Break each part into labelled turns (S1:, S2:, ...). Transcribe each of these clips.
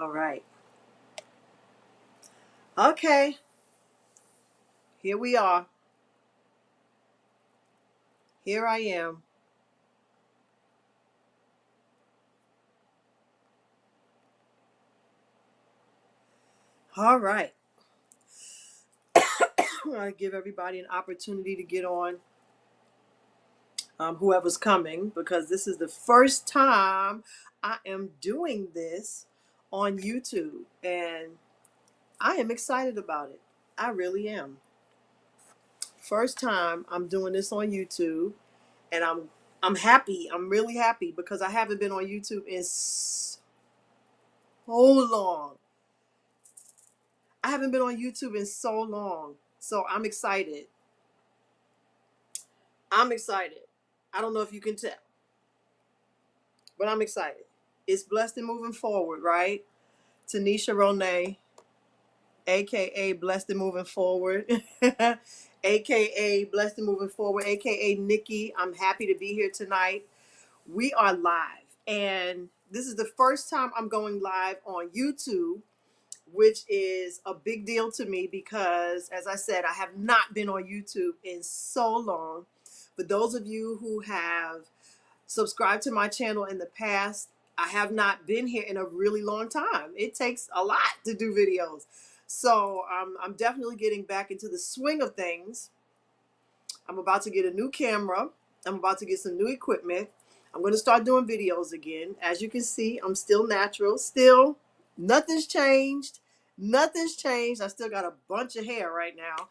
S1: All right. Okay. Here we are. Here I am. All right. I'm going to give everybody an opportunity to get on, whoever's coming, because this is the first time I am doing this on YouTube. And I am excited about it. I really am. First time I'm doing this on YouTube. And I'm happy. I'm really happy because I haven't been on YouTube in so long. I haven't been on YouTube in so long. So I'm excited. I'm excited. I don't know if you can tell, but I'm excited. It's Blessed and Moving Forward, right? Tanisha Ronay, aka Blessed and Moving Forward, aka Blessed and Moving Forward, aka Nikki. I'm happy to be here tonight. We are live, and this is the first time I'm going live on YouTube, which is a big deal to me because, as I said, I have not been on YouTube in so long. For those of you who have subscribed to my channel in the past, I have not been here in a really long time. It takes a lot to do videos. So I'm definitely getting back into the swing of things. I'm about to get a new camera. I'm about to get some new equipment. I'm going to start doing videos again. As you can see, I'm still natural. Still, nothing's changed. Nothing's changed. I still got a bunch of hair right now.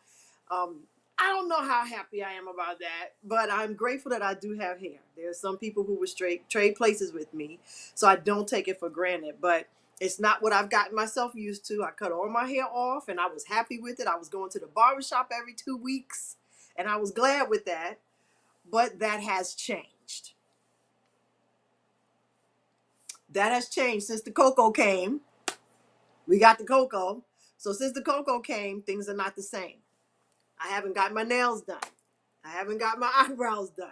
S1: I don't know how happy I am about that, but I'm grateful that I do have hair. There's some people who would trade places with me, so I don't take it for granted. But it's not what I've gotten myself used to. I cut all my hair off, and I was happy with it. I was going to the barbershop every 2 weeks, and I was glad with that. But that has changed. That has changed since the cocoa came. We got the cocoa. So since the cocoa came, things are not the same. I haven't got my nails done. I haven't got my eyebrows done.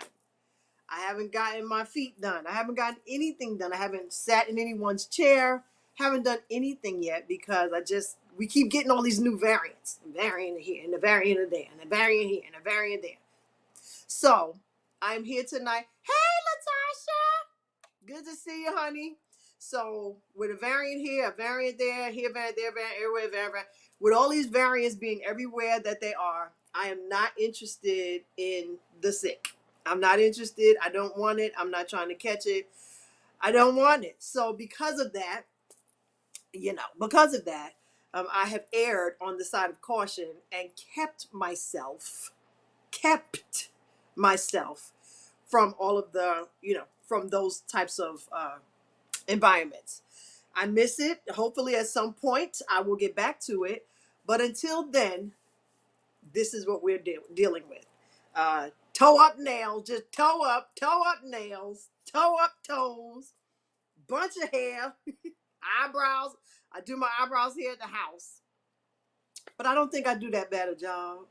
S1: I haven't gotten my feet done. I haven't gotten anything done. I haven't sat in anyone's chair. Haven't done anything yet because we keep getting all these new variants. A variant here and a variant there and a variant here and a variant there. So I'm here tonight. Hey, Latasha. Good to see you, honey. So with a variant here, a variant there, here, variant there, variant everywhere, variant. With all these variants being everywhere that they are, I am not interested in the sick. I'm not interested. I don't want it. I'm not trying to catch it. I don't want it. So because of that, I have erred on the side of caution and kept myself from all of the, from those types of environments. I miss it. Hopefully, at some point, I will get back to it. But until then, this is what we're dealing with. Toe up nails, just toe up nails, toe up toes, bunch of hair, eyebrows. I do my eyebrows here at the house. But I don't think I do that bad a job.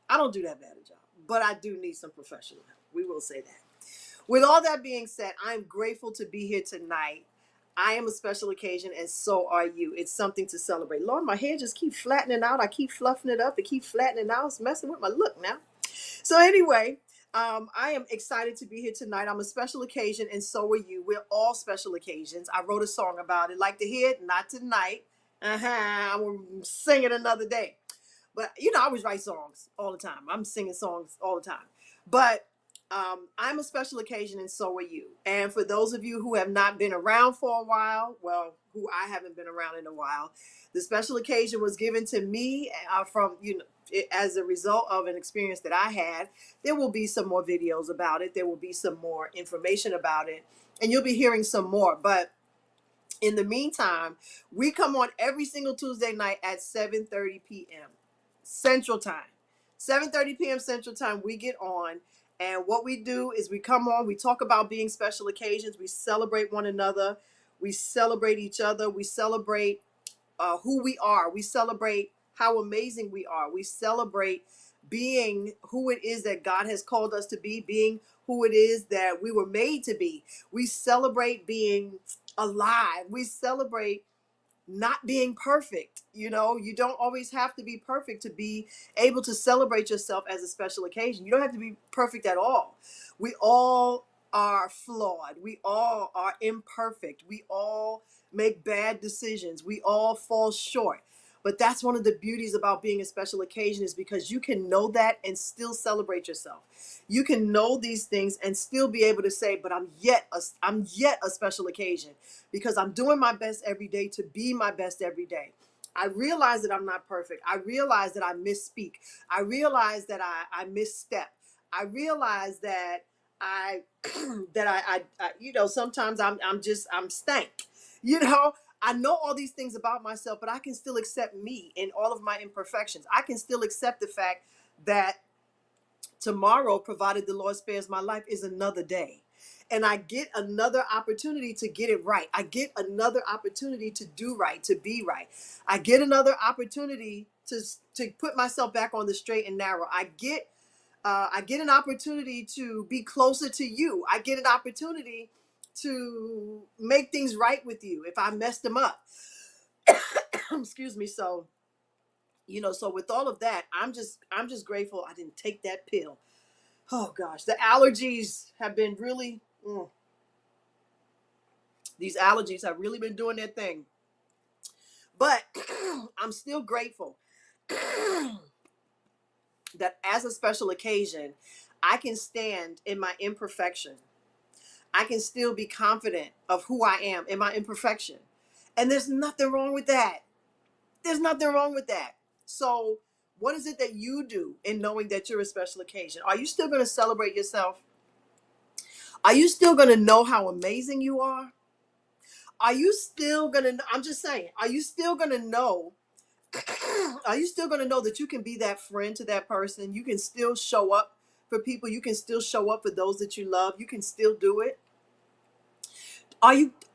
S1: I don't do that bad a job. But I do need some professional help. We will say that. With all that being said, I'm grateful to be here tonight. I am a special occasion, and so are you. It's something to celebrate. Lord, my hair just keeps flattening out. I keep fluffing it up. It keeps flattening out. It's messing with my look now. So anyway, I am excited to be here tonight. I'm a special occasion, and so are you. We're all special occasions. I wrote a song about it. Like to hear it? Not tonight. I will sing it another day. But I always write songs all the time. I'm singing songs all the time. But I'm a special occasion, and so are you. And for those of you who have not been around for a while, well, who I haven't been around in a while, the special occasion was given to me as a result of an experience that I had. There will be some more videos about it. There will be some more information about it, and you'll be hearing some more. But in the meantime, we come on every single Tuesday night at 7:30 p.m. Central Time. 7:30 p.m. Central Time, we get on. And what we do is we come on, we talk about being special occasions, we celebrate one another, we celebrate each other, we celebrate who we are, we celebrate how amazing we are, we celebrate being who it is that God has called us to be, being who it is that we were made to be. We celebrate being alive. We celebrate not being perfect. You know, you don't always have to be perfect to be able to celebrate yourself as a special occasion. You don't have to be perfect at all. We all are flawed. We all are imperfect. We all make bad decisions. We all fall short. But that's one of the beauties about being a special occasion, is because you can know that and still celebrate yourself. You can know these things and still be able to say, but I'm yet a special occasion, because I'm doing my best every day to be my best every day. I realize that I'm not perfect. I realize that I misspeak. I realize that I misstep. I realize that I sometimes I'm stank. You know, I know all these things about myself, but I can still accept me in all of my imperfections. I can still accept the fact that tomorrow, provided the Lord spares my life, is another day. And I get another opportunity to get it right. I get another opportunity to do right, to be right. I get another opportunity to put myself back on the straight and narrow. I get an opportunity to be closer to you. I get an opportunity to make things right with you if I messed them up. Excuse me. So with all of that, I'm just grateful I didn't take that pill. Oh gosh, the allergies have been really, these allergies have really been doing their thing. But I'm still grateful that as a special occasion, I can stand in my imperfection. I can still be confident of who I am in my imperfection. And there's nothing wrong with that. There's nothing wrong with that. So, what is it that you do in knowing that you're a special occasion? Are you still going to celebrate yourself? Are you still going to know how amazing you are? Are you still going to, I'm just saying, are you still going to know? Are you still going to know that you can be that friend to that person? You can still show up for people. You can still show up for those that you love. You can still do it.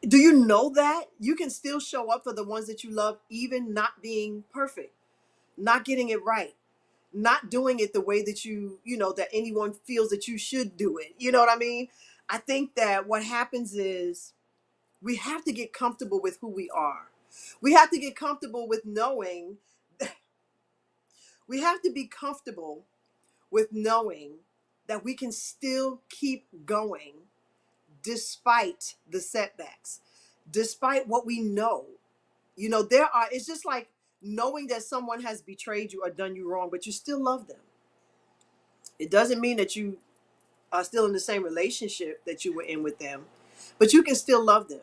S1: Do you know that you can still show up for the ones that you love, even not being perfect, not getting it right, not doing it the way that that anyone feels that you should do it? You know what I mean? I think that what happens is we have to get comfortable with who we are. We have to get comfortable with knowing, we have to be comfortable with knowing that we can still keep going despite the setbacks, despite what we know. It's just like knowing that someone has betrayed you or done you wrong, but you still love them. It doesn't mean that you are still in the same relationship that you were in with them, but you can still love them.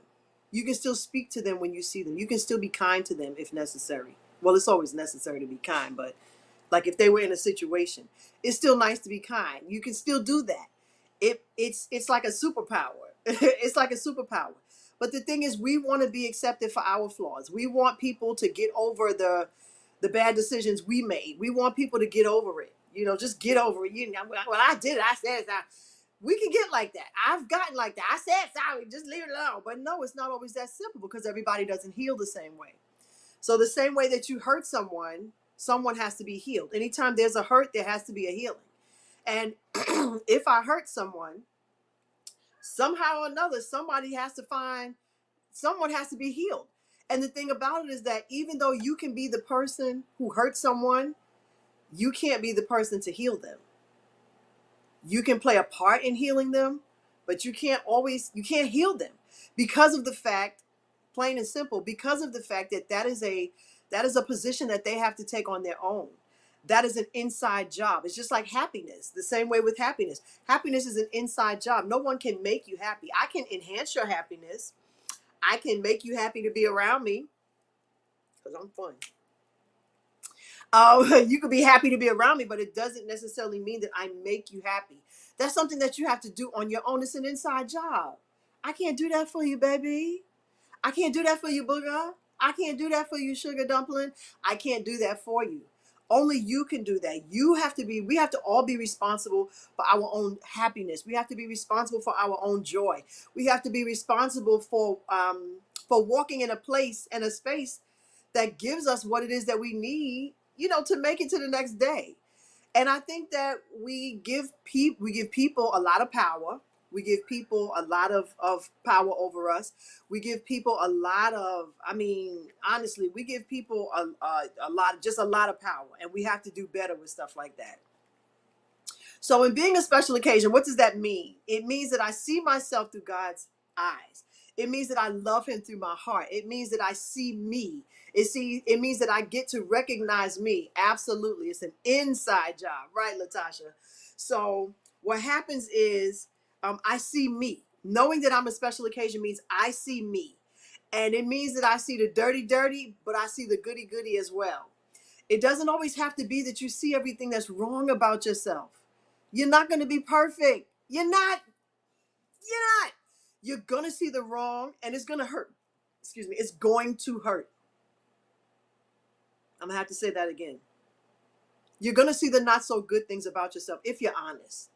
S1: You can still speak to them when you see them. You can still be kind to them if necessary. Well, it's always necessary to be kind, but like if they were in a situation, it's still nice to be kind. You can still do that. It's like a superpower. It's like a superpower. But the thing is, we want to be accepted for our flaws. We want people to get over the bad decisions we made. We want people to get over it. Just get over it. Well, I did it. I said that. We can get like that. I've gotten like that. I said sorry. Just leave it alone. But no, it's not always that simple, because everybody doesn't heal the same way. So the same way that you hurt someone, someone has to be healed. Anytime there's a hurt, there has to be a healing. And if I hurt someone, somehow or another, someone has to be healed. And the thing about it is that even though you can be the person who hurt someone, you can't be the person to heal them. You can play a part in healing them, but you can't heal them, because of the fact, plain and simple, because of the fact that is a position that they have to take on their own. That is an inside job. It's just like happiness. The same way with happiness. Happiness is an inside job. No one can make you happy. I can enhance your happiness. I can make you happy to be around me, because I'm fun. You could be happy to be around me, but it doesn't necessarily mean that I make you happy. That's something that you have to do on your own. It's an inside job. I can't do that for you, baby. I can't do that for you, booger. I can't do that for you, sugar dumpling. I can't do that for you. Only you can do that. We have to all be responsible for our own happiness. We have to be responsible for our own joy. We have to be responsible for walking in a place and a space that gives us what it is that we need, to make it to the next day. And I think that we give people a lot of power. We give people a lot of power over us. We give people a lot of, I mean, honestly, we give people a lot, just a lot of power, and we have to do better with stuff like that. So, in being a special occasion, what does that mean? It means that I see myself through God's eyes. It means that I love Him through my heart. It means that I see me. It means that I get to recognize me. Absolutely. It's an inside job, right, Latasha? So, what happens is I see me. Knowing that I'm a special occasion means I see me. And it means that I see the dirty, dirty, but I see the goody, goody as well. It doesn't always have to be that you see everything that's wrong about yourself. You're not going to be perfect. You're not. You're not. You're going to see the wrong and it's going to hurt. Excuse me. It's going to hurt. I'm going to have to say that again. You're going to see the not so good things about yourself if you're honest.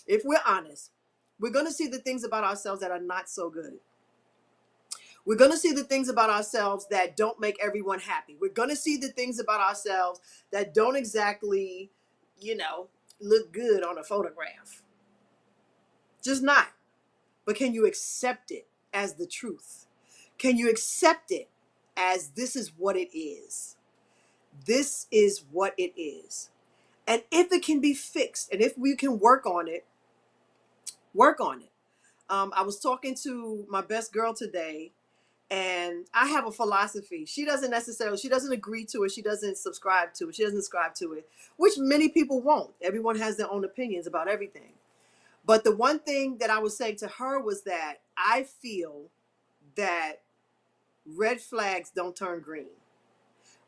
S1: If we're honest, we're going to see the things about ourselves that are not so good. We're going to see the things about ourselves that don't make everyone happy. We're going to see the things about ourselves that don't exactly, you know, look good on a photograph. Just not. But can you accept it as the truth? Can you accept it as this is what it is? This is what it is. And if it can be fixed and if we can work on it, work on it. I was talking to my best girl today, and I have a philosophy. She doesn't agree to it. She doesn't subscribe to it. She doesn't subscribe to it, which many people won't. Everyone has their own opinions about everything. But the one thing that I was saying to her was that I feel that red flags don't turn green.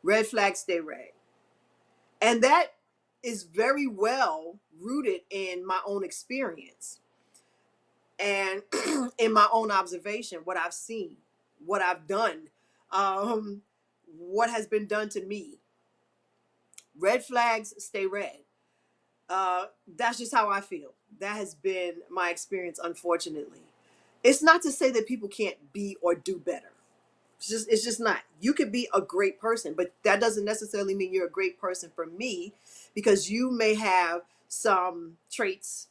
S1: Red flags stay red. And that is very well rooted in my own experience and in my own observation, what I've seen, what I've done, what has been done to me. Red flags stay red. That's just how I feel. That has been my experience, unfortunately. It's not to say that people can't be or do better. It's just not. You could be a great person, but that doesn't necessarily mean you're a great person for me, because you may have some traits,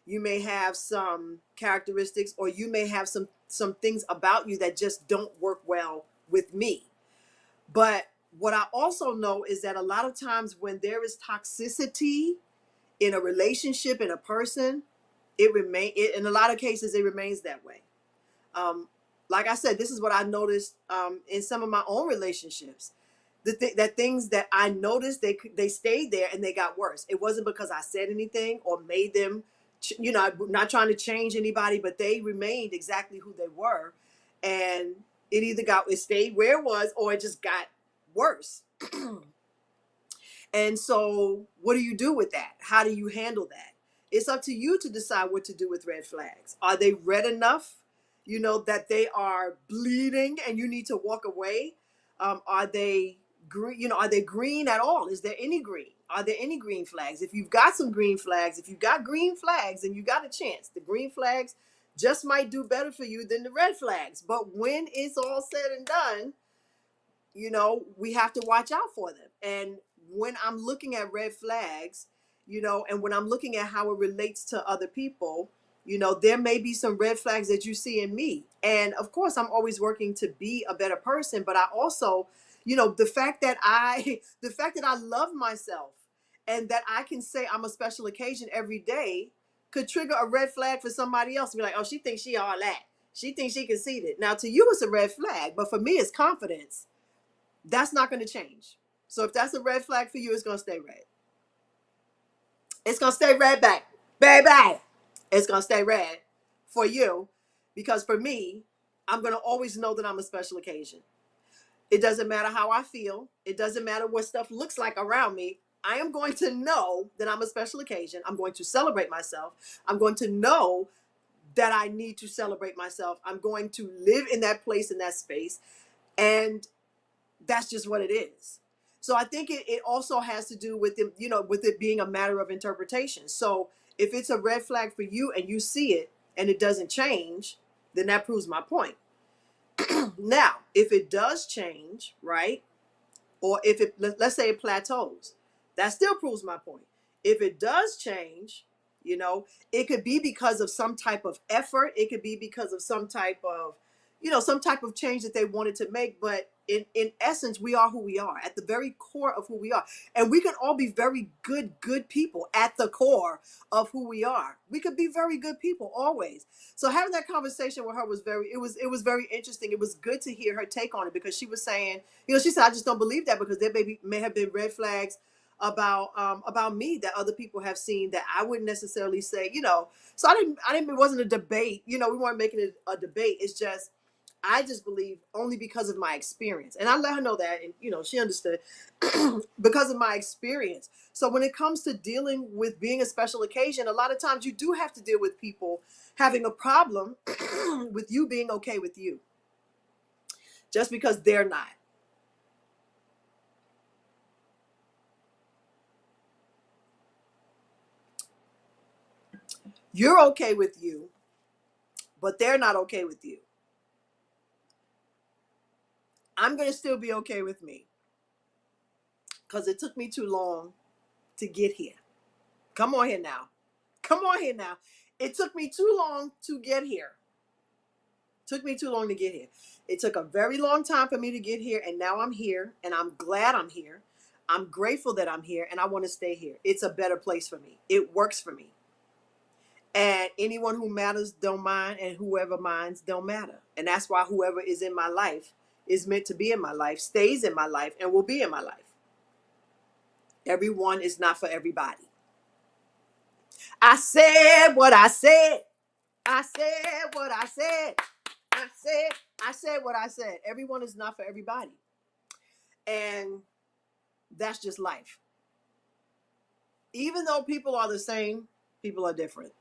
S1: you may have some characteristics, or you may have some things about you that just don't work well with me. But what I also know is that a lot of times when there is toxicity in a relationship, in a person, in a lot of cases it remains that way. Um, like I said, this is what I noticed in some of my own relationships. That things that I noticed, they stayed there and they got worse. It wasn't because I said anything or made them, I'm not trying to change anybody, but they remained exactly who they were, and it stayed where it was, or it just got worse. And so, what do you do with that? How do you handle that? It's up to you to decide what to do with red flags. Are they red enough, that they are bleeding and you need to walk away? Are they green? Are they green at all? Is there any green? Are there any green flags? If you've got some green flags, if you've got green flags, then you got a chance. The green flags just might do better for you than the red flags. But when it's all said and done, we have to watch out for them. And when I'm looking at red flags, and when I'm looking at how it relates to other people, there may be some red flags that you see in me. And of course, I'm always working to be a better person. But I also, the fact that the fact that I love myself and that I can say I'm a special occasion every day could trigger a red flag for somebody else to be like, oh, she thinks she all that. She thinks she conceited. Now, to you, it's a red flag. But for me, it's confidence. That's not going to change. So if that's a red flag for you, it's going to stay red. It's going to stay red back. Baby. It's going to stay red for you, because for me, I'm going to always know that I'm a special occasion. It doesn't matter how I feel. It doesn't matter what stuff looks like around me. I am going to know that I'm a special occasion. I'm going to celebrate myself. I'm going to know that I need to celebrate myself. I'm going to live in that place, in that space. And that's just what it is. So I think it also has to do with it, with it being a matter of interpretation. So if it's a red flag for you and you see it and it doesn't change, then that proves my point. Now, if it does change, right? Or if let's say it plateaus, that still proves my point. If it does change, You know, it could be because of some type of effort. It could be because of some type of, some type of change that they wanted to make. But in essence, we are who we are at the very core of who we are. And we can all be very good people at the core of who we are. We could be very good people always. So having that conversation with her was it was very interesting. It was good to hear her take on it, because she was saying, she said, I just don't believe that, because there may have been red flags about me that other people have seen that I wouldn't necessarily say. So I didn't it wasn't a debate. We weren't making it a debate. It's just, I just believe only because of my experience. And I let her know that, and she understood because of my experience. So when it comes to dealing with being a special occasion, a lot of times you do have to deal with people having a problem with you being okay with you, just because they're not. You're okay with you, but they're not okay with you. I'm going to still be okay with me, because it took me too long to get here. Come on here now. Come on here now. It took me too long to get here. Took me too long to get here. It took a very long time for me to get here, and now I'm here, and I'm glad I'm here. I'm grateful that I'm here, and I want to stay here. It's a better place for me. It works for me. And anyone who matters don't mind, and whoever minds don't matter. And that's why whoever is in my life is meant to be in my life, stays in my life, and will be in my life. Everyone is not for everybody. I said what I said. I said what I said. I said what I said. Everyone is not for everybody. And that's just life. Even though people are the same, people are different.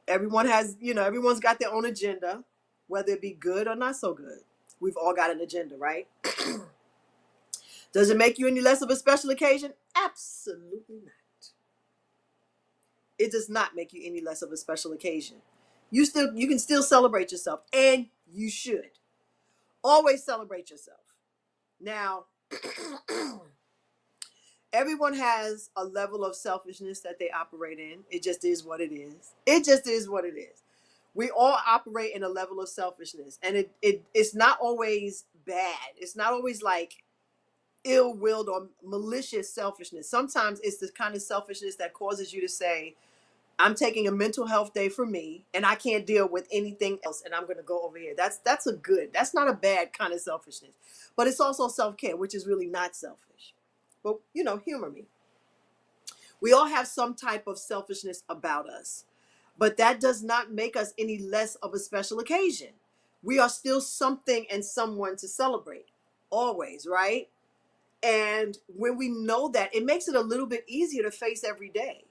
S1: Everyone's got their own agenda, whether it be good or not so good. We've all got an agenda, right? Does it make you any less of a special occasion? Absolutely not. It does not make you any less of a special occasion. You can still celebrate yourself, and you should. Always celebrate yourself. Now, everyone has a level of selfishness that they operate in. It just is what it is. It just is what it is. We all operate in a level of selfishness, and it's not always bad. It's not always like ill-willed or malicious selfishness. Sometimes it's the kind of selfishness that causes you to say, I'm taking a mental health day for me, and I can't deal with anything else, and I'm going to go over here. That's not a bad kind of selfishness. But it's also self-care, which is really not selfish. But humor me. We all have some type of selfishness about us, but that does not make us any less of a special occasion. We are still something and someone to celebrate, always, right? And when we know that, it makes it a little bit easier to face every day,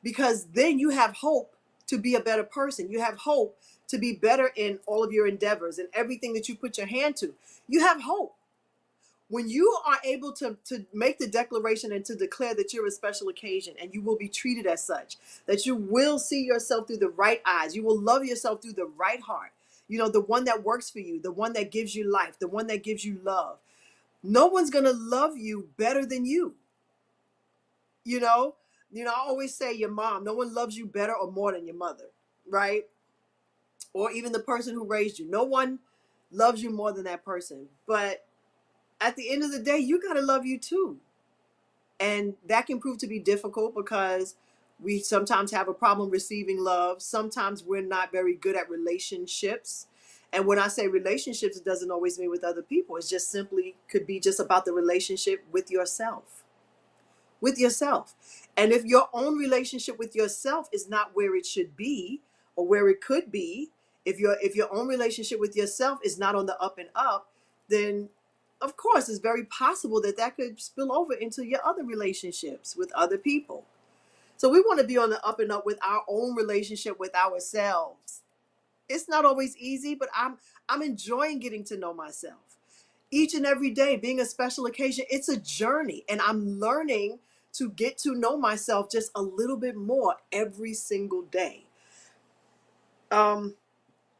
S1: because then you have hope to be a better person. You have hope to be better in all of your endeavors and everything that you put your hand to. You have hope. When you are able to make the declaration and to declare that you're a special occasion and you will be treated as such, that you will see yourself through the right eyes, you will love yourself through the right heart, the one that works for you, the one that gives you life, the one that gives you love. No one's going to love you better than you. I always say your mom, no one loves you better or more than your mother, right? Or even the person who raised you. No one loves you more than that person. But at the end of the day, you got to love you too. And that can prove to be difficult, because we sometimes have a problem receiving love. Sometimes we're not very good at relationships. And when I say relationships, it doesn't always mean with other people. It's just simply could be just about the relationship with yourself. With yourself. And if your own relationship with yourself is not where it should be or where it could be, if your own relationship with yourself is not on the up and up, then of course it's very possible that could spill over into your other relationships with other people. So we want to be on the up and up with our own relationship with ourselves. It's not always easy, but I'm enjoying getting to know myself. Each and every day being a special occasion, it's a journey, and I'm learning to get to know myself just a little bit more every single day.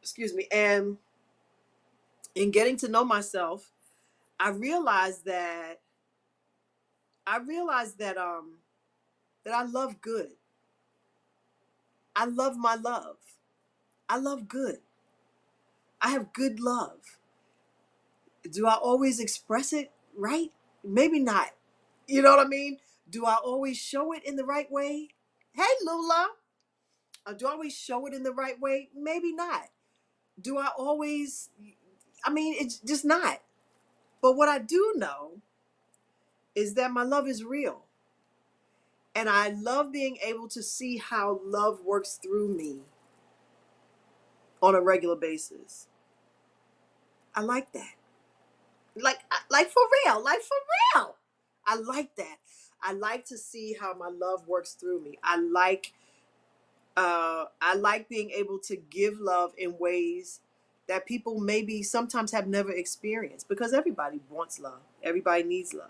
S1: Excuse me. And in getting to know myself, I realized that that I love good. I love my love. I love good. I have good love. Do I always express it right? Maybe not. You know what I mean? Do I always show it in the right way? Hey, Lula. Do I always show it in the right way? Maybe not. Do I always? I mean, it's just not. But what I do know is that my love is real. And I love being able to see how love works through me on a regular basis. I like that. Like for real, like for real. I like that. I like to see how my love works through me. I like being able to give love in ways that people maybe sometimes have never experienced, because everybody wants love. Everybody needs love.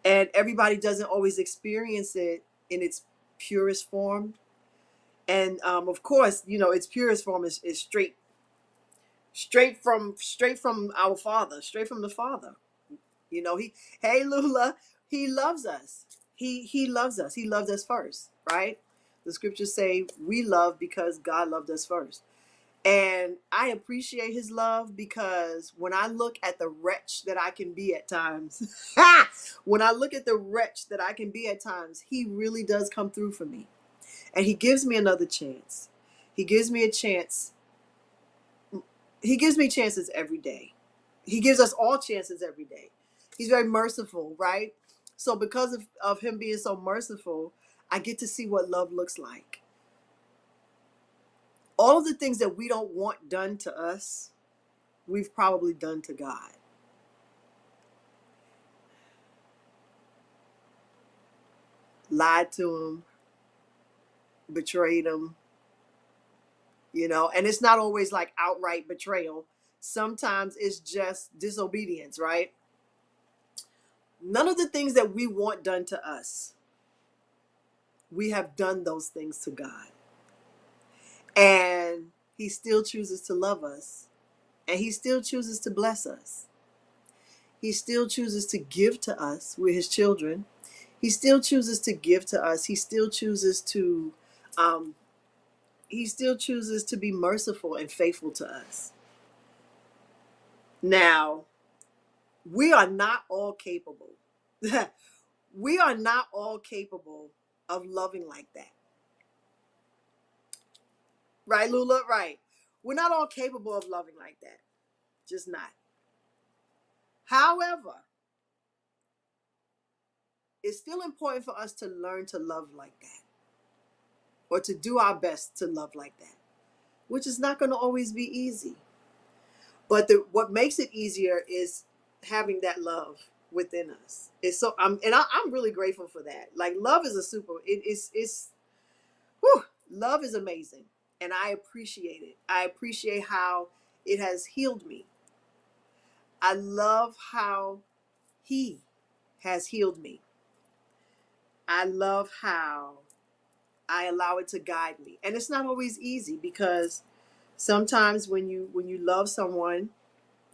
S1: And everybody doesn't always experience it in its purest form. And of course, its purest form is straight from our Father, straight from the Father. He, hey Lula, he loves us. He loves us. He loved us first, right? The scriptures say we love because God loved us first. And I appreciate his love, because when I look at the wretch that I can be at times, when I look at the wretch that I can be at times, he really does come through for me. And he gives me another chance. He gives me a chance. He gives me chances every day. He gives us all chances every day. He's very merciful, right? So because of him being so merciful, I get to see what love looks like. All of the things that we don't want done to us, we've probably done to God. Lied to him, betrayed him, and it's not always like outright betrayal. Sometimes it's just disobedience, right? None of the things that we want done to us, we have done those things to God. And he still chooses to love us. And he still chooses to bless us. He still chooses to give to us. We're his children. He still chooses to give to us. Um, he still chooses to be merciful and faithful to us. Now, we are not all capable. We are not all capable of loving like that. Right, Lula? Right. We're not all capable of loving like that. Just not. However, it's still important for us to learn to love like that, or to do our best to love like that, which is not going to always be easy. But what makes it easier is having that love within us. It's so I'm really grateful for that. Like, love is a super. It's whew, love is amazing, and I appreciate it. I appreciate how it has healed me. I love how he has healed me. I love how I allow it to guide me. And it's not always easy, because sometimes when you love someone,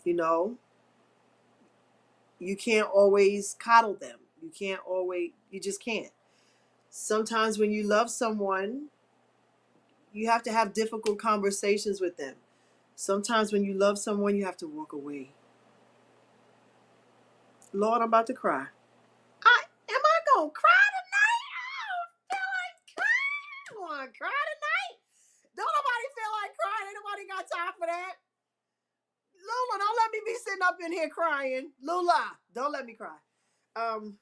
S1: you know, you can't always coddle them. You just can't. Sometimes when you love someone, you have to have difficult conversations with them. Sometimes when you love someone, you have to walk away. Lord, I'm about to cry. Am I gonna cry tonight? I don't feel like crying. I don't want to cry tonight. Don't nobody feel like crying. Ain't nobody got time for that. Lula, don't let me be sitting up in here crying. Lula, don't let me cry. Um,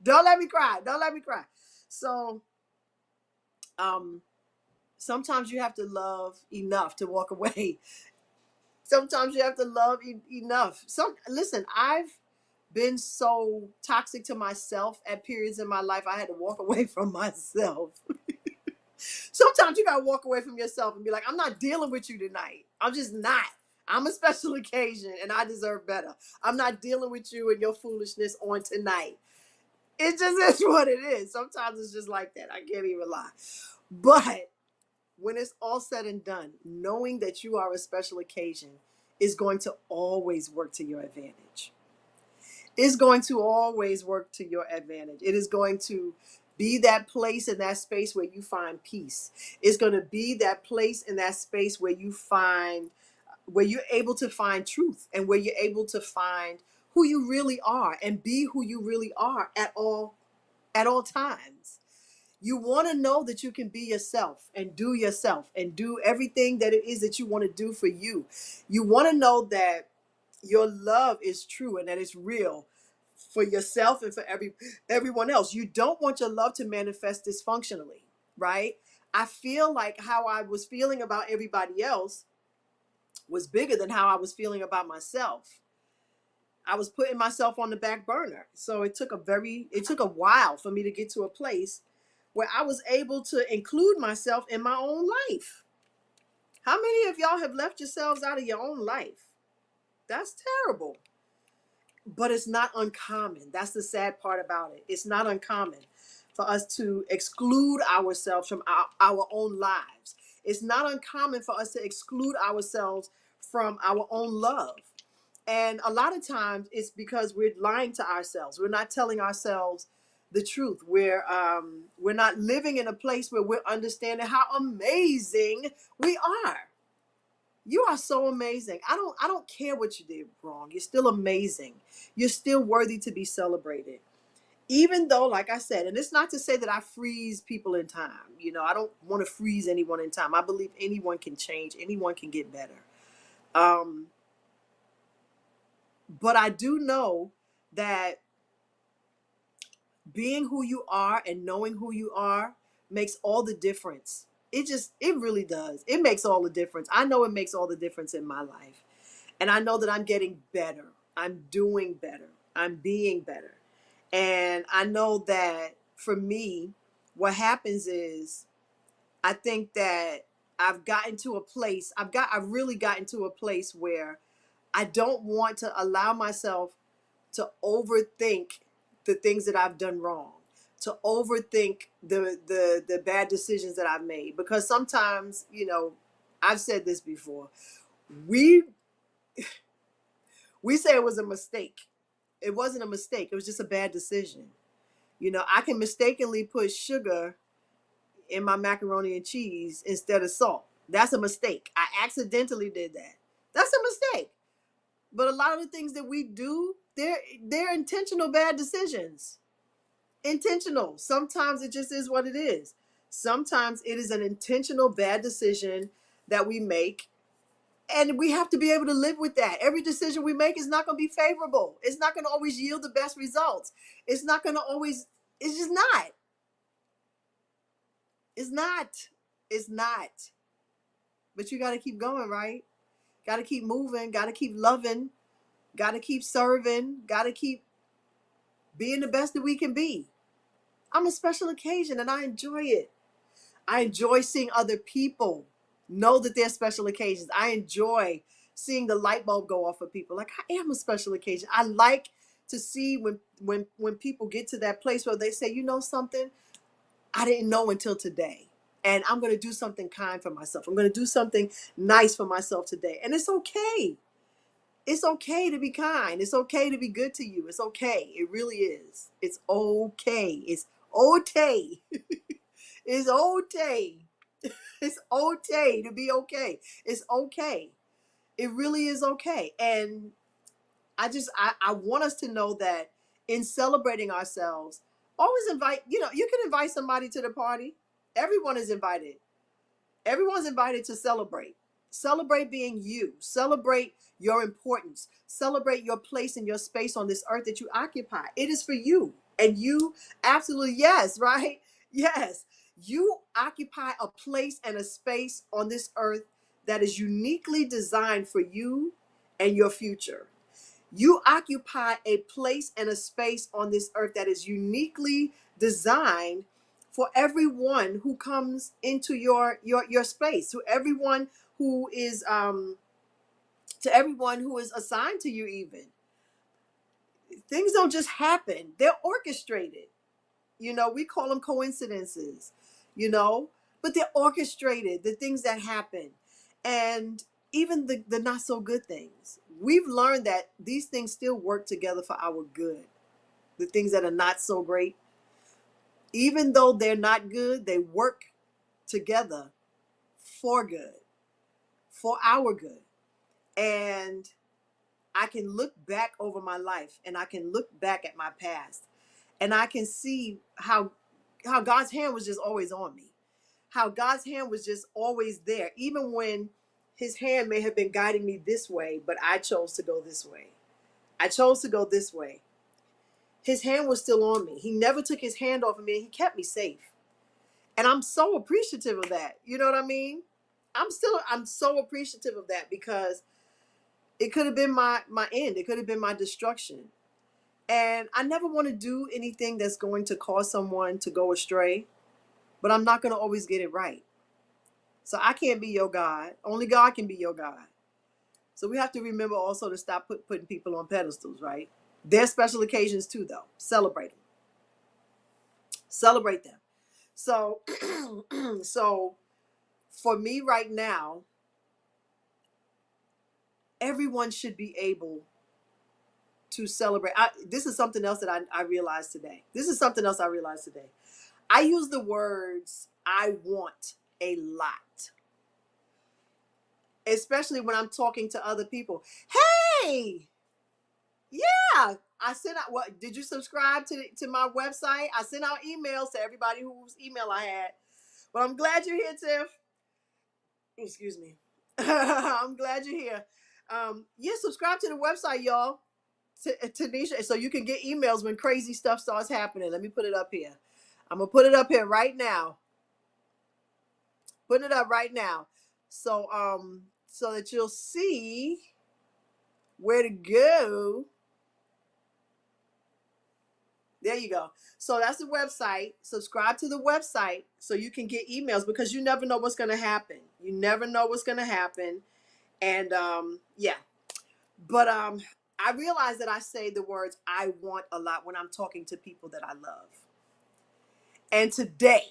S1: don't let me cry. Don't let me cry. So, um, sometimes you have to love enough to walk away. Sometimes you have to love enough. Listen, I've been so toxic to myself at periods in my life. I had to walk away from myself. Sometimes you gotta walk away from yourself and be like, I'm not dealing with you tonight. I'm just not. I'm a special occasion and I deserve better. I'm not dealing with you and your foolishness on tonight. It just is what it is. Sometimes it's just like that. I can't even lie. But when it's all said and done, knowing that you are a special occasion is going to always work to your advantage. It's going to always work to your advantage. It is going to be that place in that space where you find peace. It's going to be that place in that space where you find, where you're able to find truth, and where you're able to find who you really are and be who you really are at all times. You want to know that you can be yourself and do everything that it is that you want to do for you. You want to know that your love is true and that it's real for yourself and for everyone else. You don't want your love to manifest dysfunctionally, right? I feel like how I was feeling about everybody else was bigger than how I was feeling about myself. I was putting myself on the back burner. So it took a while for me to get to a place where I was able to include myself in my own life. How many of y'all have left yourselves out of your own life? That's terrible. But it's not uncommon. That's the sad part about it. It's not uncommon for us to exclude ourselves from our own lives. It's not uncommon for us to exclude ourselves from our own love. And a lot of times it's because we're lying to ourselves. We're not telling ourselves the truth. We're not living in a place where we're understanding how amazing we are. You are so amazing. I don't care what you did wrong. You're still amazing. You're still worthy to be celebrated. Even though, like I said, and it's not to say that I freeze people in time. You know, I don't want to freeze anyone in time. I believe anyone can change, anyone can get better. Um, but I do know that being who you are and knowing who you are makes all the difference. It really does. It makes all the difference. I know it makes all the difference in my life. And I know that I'm getting better. I'm doing better. I'm being better. And I know that for me, what happens is I think that I've really gotten to a place where I don't want to allow myself to overthink the things that I've done wrong, to overthink the bad decisions that I've made. Because sometimes, you know, I've said this before. We we say it was a mistake. It wasn't a mistake. It was just a bad decision. You know, I can mistakenly put sugar in my macaroni and cheese instead of salt. That's a mistake. I accidentally did that. That's a mistake. But a lot of the things that we do, they're intentional bad decisions. Intentional. Sometimes it just is what it is. Sometimes it is an intentional bad decision that we make, and we have to be able to live with that. Every decision we make is not going to be favorable. It's not going to always yield the best results. It's not going to always, it's just not. It's not. It's not. But you got to keep going, right? Got to keep moving, got to keep loving, got to keep serving, got to keep being the best that we can be. I'm a special occasion and I enjoy it. I enjoy seeing other people know that they're special occasions. I enjoy seeing the light bulb go off for people. Like, I am a special occasion. I like to see when people get to that place where they say, you know something, I didn't know until today. And I'm going to do something kind for myself. I'm going to do something nice for myself today. And it's okay. It's okay to be kind. It's okay to be good to you. It's okay. It really is. It's okay. It's okay. It's okay. It's okay to be okay. It's okay. It really is okay. And I want us to know that in celebrating ourselves, always invite, you know, you can invite somebody to the party. Everyone is invited. Everyone's invited to celebrate. Celebrate being you. Celebrate your importance. Celebrate your place and your space on this earth that you occupy. It is for you. And you absolutely, yes, right? Yes. You occupy a place and a space on this earth that is uniquely designed for you and your future. You occupy a place and a space on this earth that is uniquely designed for everyone who comes into your space, to everyone who is assigned to you. Even things don't just happen, they're orchestrated. You know, we call them coincidences, you know, but they're orchestrated, the things that happen. And even the not so good things. We've learned that these things still work together for our good. The things that are not so great, Even though they're not good, they work together for good, for our good. And I can look back over my life and I can look back at my past and I can see how God's hand was just always on me. How God's hand was just always there, even when his hand may have been guiding me this way, but I chose to go this way. I chose to go this way. His hand was still on me. He never took his hand off of me. He kept me safe. And I'm so appreciative of that. You know what I mean? I'm so appreciative of that because it could have been my end. It could have been my destruction. And I never want to do anything that's going to cause someone to go astray, but I'm not going to always get it right. So I can't be your God. Only God can be your God. So we have to remember also to stop putting people on pedestals, right? There's special occasions too, though. Celebrate them. Celebrate them. So, so for me right now, everyone should be able to celebrate. This is something else that I realized today. This is something else I realized today. I use the words I want a lot, especially when I'm talking to other people. Hey, yeah, I sent out. What did you subscribe to my website? I sent out emails to everybody whose email I had. But I'm glad you're here, Tiff. Excuse me. I'm glad you're here. Yeah, subscribe to the website, y'all. Tanisha, so you can get emails when crazy stuff starts happening. Let me put it up here. I'm gonna put it up here right now. Putting it up right now. So that you'll see where to go. There you go. So that's the website. Subscribe to the website so you can get emails because you never know what's gonna happen. You never know what's gonna happen. And yeah. But I realize that I say the words I want a lot when I'm talking to people that I love. And today,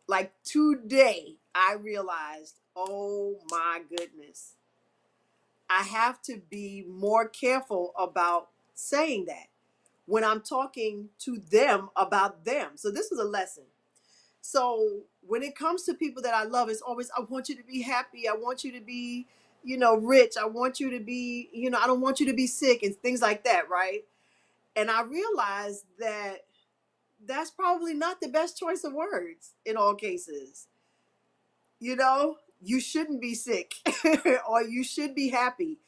S1: I realized, oh my goodness, I have to be more careful about saying that when I'm talking to them about them. So this was a lesson. So when it comes to people that I love, it's always, I want you to be happy. I want you to be, rich. I want you to be, I don't want you to be sick and things like that, right? And I realized that that's probably not the best choice of words in all cases. You shouldn't be sick or you should be happy.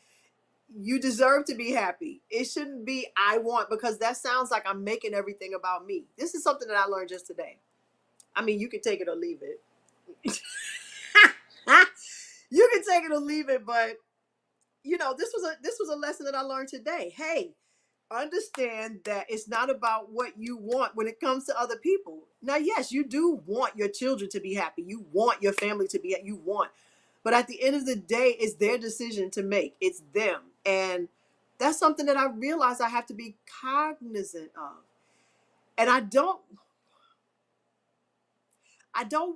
S1: You deserve to be happy. It shouldn't be I want, because that sounds like I'm making everything about me. This is something that I learned just today. I mean, you can take it or leave it. You can take it or leave it, but this was a lesson that I learned today. Hey, understand that it's not about what you want when it comes to other people. Now, yes, you do want your children to be happy. You want your family to be, but at the end of the day, it's their decision to make. It's them. And that's something that I realize I have to be cognizant of. And I don't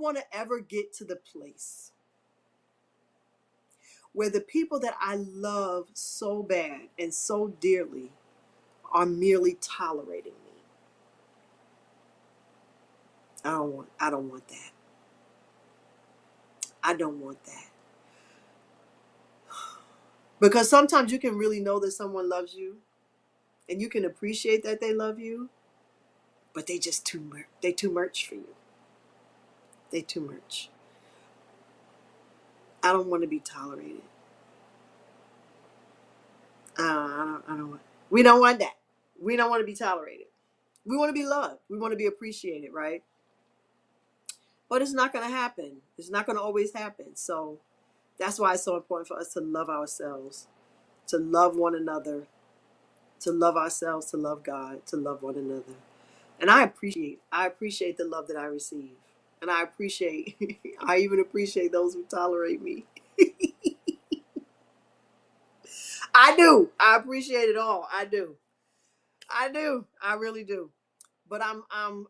S1: want to ever get to the place where the people that I love so bad and so dearly are merely tolerating me. I don't want that. I don't want that. Because sometimes you can really know that someone loves you and you can appreciate that they love you, but they too much for you. They too much. I don't want to be tolerated. I don't want. We don't want that. We don't want to be tolerated. We want to be loved. We want to be appreciated, right? But it's not going to happen. It's not going to always happen. So that's why it's so important for us to love ourselves, to love one another, to love ourselves, to love God, to love one another. And I appreciate the love that I receive. And I even appreciate those who tolerate me. I do. I appreciate it all. I do. I do. I really do. But oh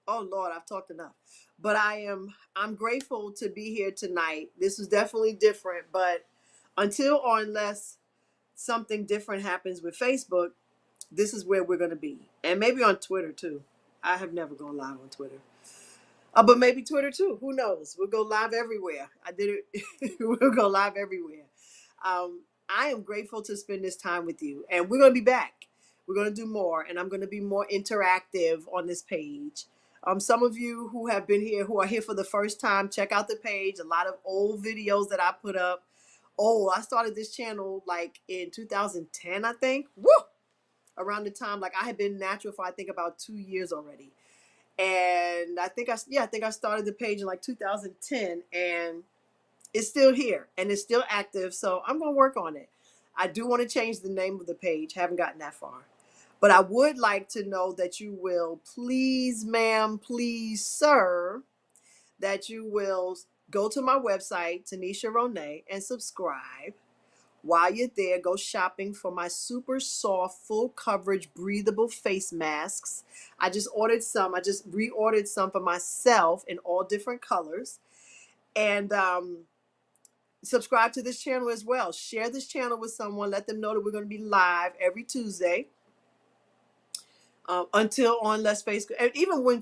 S1: Lord, I've talked enough. But I'm grateful to be here tonight. This is definitely different, but until or unless something different happens with Facebook, this is where we're going to be. And maybe on Twitter too. I have never gone live on Twitter. But maybe Twitter too. Who knows? We'll go live everywhere. I did it. We'll go live everywhere. I am grateful to spend this time with you, and we're going to be back. We're going to do more, and I'm going to be more interactive on this page. Some of you who have been here, who are here for the first time, check out the page. A lot of old videos that I put up. Oh, I started this channel like in 2010, I think. Woo! Around the time, like I had been natural for I think about 2 years already. And I think I started the page in like 2010, and it's still here and it's still active. So I'm going to work on it. I do want to change the name of the page. Haven't gotten that far. But I would like to know that you will please, ma'am, please, sir, that you will go to my website, Tanisha Ronay, and subscribe. While you're there, go shopping for my super soft, full coverage, breathable face masks. I just ordered some. I just reordered some for myself in all different colors. And subscribe to this channel as well. Share this channel with someone. Let them know that we're going to be live every Tuesday. Until unless Facebook, and even when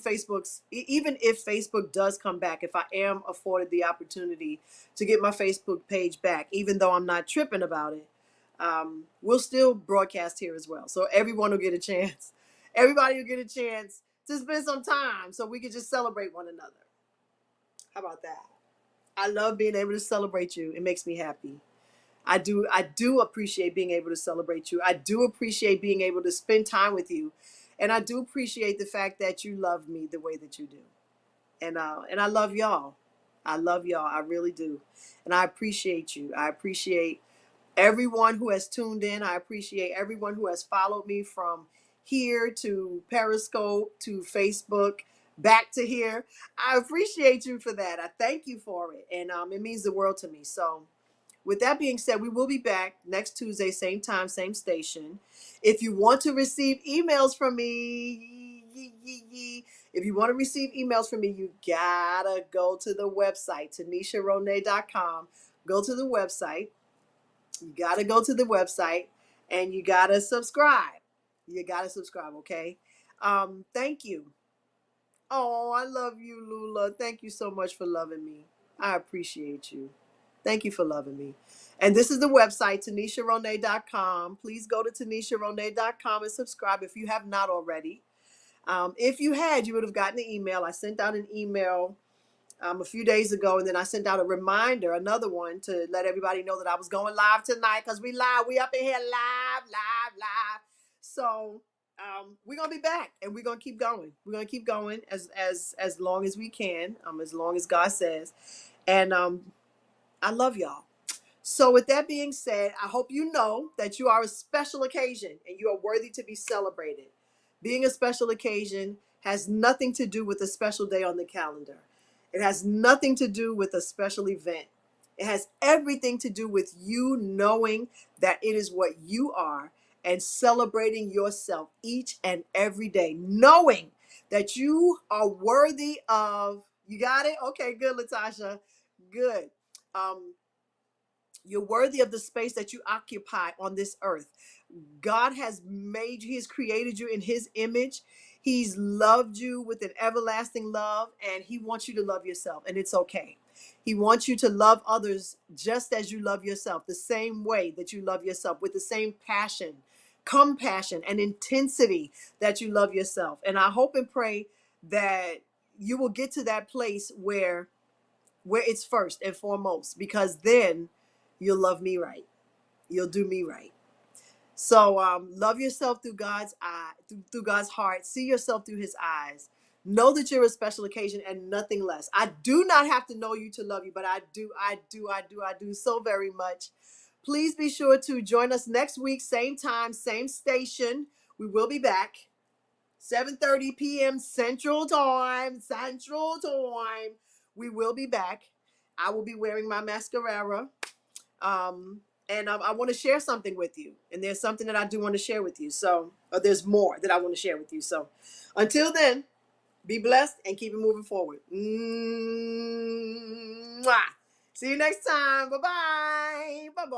S1: even if Facebook does come back, if I am afforded the opportunity to get my Facebook page back, even though I'm not tripping about it, we'll still broadcast here as well. So everyone will get a chance. Everybody will get a chance to spend some time so we can just celebrate one another. How about that? I love being able to celebrate you. It makes me happy. I do appreciate being able to celebrate you. I do appreciate being able to spend time with you. And I do appreciate the fact that you love me the way that you do. And I love y'all. I love y'all. I really do. And I appreciate you. I appreciate everyone who has tuned in. I appreciate everyone who has followed me from here to Periscope to Facebook back to here. I appreciate you for that. I thank you for it. And it means the world to me. So with that being said, we will be back next Tuesday, same time, same station. If you want to receive emails from me, if you want to receive emails from me, you gotta go to the website, TanishaRonay.com. Go to the website. You gotta go to the website and you gotta subscribe. You gotta subscribe, okay? Thank you. Oh, I love you, Lula. Thank you so much for loving me. I appreciate you. Thank you for loving me. And this is the website, TanishaRonay.com. Please go to TanishaRonay.com and subscribe if you have not already. If you had, you would have gotten an email. I sent out an email a few days ago, and then I sent out a reminder, another one, to let everybody know that I was going live tonight, because we live. We up in here live. So we're gonna be back, and we're gonna keep going. We're gonna keep going as long as we can, as long as God says. And I love y'all. So with that being said, I hope you know that you are a special occasion and you are worthy to be celebrated. Being a special occasion has nothing to do with a special day on the calendar. It has nothing to do with a special event. It has everything to do with you knowing that it is what you are and celebrating yourself each and every day, knowing that you are worthy of, you got it? Okay, good, Latasha. Good. You're worthy of the space that you occupy on this earth. God has made you, He has created you in His image. He's loved you with an everlasting love, and He wants you to love yourself, and it's okay. He wants you to love others just as you love yourself, the same way that you love yourself, with the same passion, compassion, and intensity that you love yourself. And I hope and pray that you will get to that place where it's first and foremost, because then you'll love me right. You'll do me right. So love yourself through God's eye, through God's heart. See yourself through His eyes. Know that you're a special occasion and nothing less. I do not have to know you to love you, but I do so very much. Please be sure to join us next week, same time, same station. We will be back. 7:30 p.m. Central Time. We will be back. I will be wearing my mascara. And I want to share something with you. And there's something that I do want to share with you. So, or there's more that I want to share with you. So, until then, be blessed and keep it moving forward. Mwah. See you next time. Bye-bye. Bye-bye.